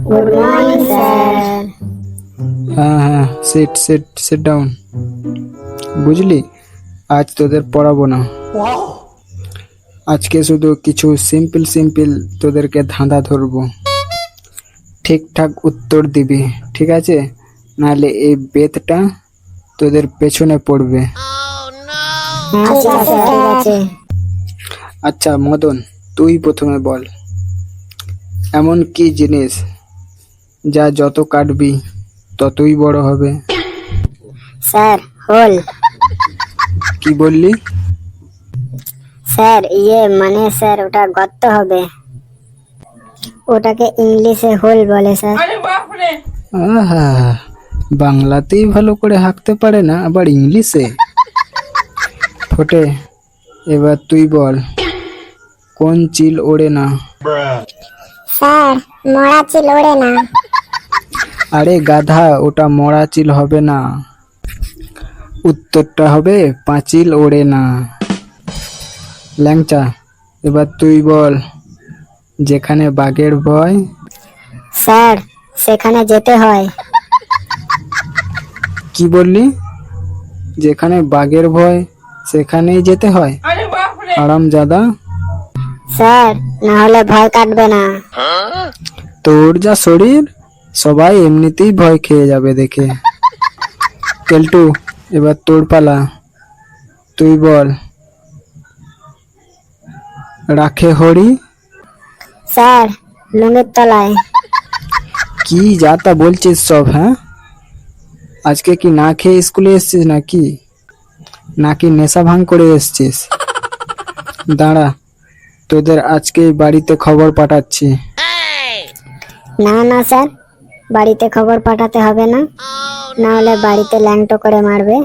Good morning sir. হ্যাঁ হ্যাঁ, seat seat sit down. বুঝলি, আজ তোদের পড়াবো না। আজকে শুধু কিছু সিম্পল সিম্পল তোদেরকে ধাঁধা ধরবো, ঠিকঠাক উত্তর দিবি, ঠিক আছে? নাহলে এই বেতটা তোদের পেছনে পড়বে। আচ্ছা স্যার, ঠিক আছে। আচ্ছা মদন, তুই প্রথমে বল, এমন কি জিনিস যা যত কাটবি ততই বড় হবে? Sir, hole. কি বললি? স্যার মানে স্যার ওটা গর্ত হবে, ওটাকে ইংলিশে হোল বলে স্যার। আহা, বাংলাতেই ভালো করে হাঁকতে পারে না, আবার ইংলিশে। ফোটে, এবার তুই বল, কোন চিল ওড়ে না? স্যার, মরা চিল ওড়ে না। আরে গাধা, ওটা মরা চিল হবে না, উত্তরটা হবে পাঁচিল ওড়ে না। ল্যাংচা, এবার তুই বল, যেখানে বাঘের ভয়। স্যার, সেখানে যেতে হয়। কি বললি? যেখানে বাঘের ভয় সেখানেই যেতে হয়? হারামজাদা, স্যার, না হলে ভয় কাটবে না। তোর যা শরীর, সবাই এমনিতেই ভয় খেয়ে যাবে দেখে। কেলটু, এবার তোর পালা, তুই বল, রাখে হরি। স্যার, লুঙ্গির তলায়। কি যা তা বলছিস সব? হ্যাঁ, আজকে কি না খেয়ে স্কুলে এসছিস নাকি? নাকি নেশা ভাঙ করে এসছিস? দাঁড়া, তোদের আজকে বাড়িতে খবর পাঠাচ্ছি। না না স্যার, বাড়িতে খবর পাঠাতে হবে না, না হলে বাড়িতে ল্যাংটো করে মারবে।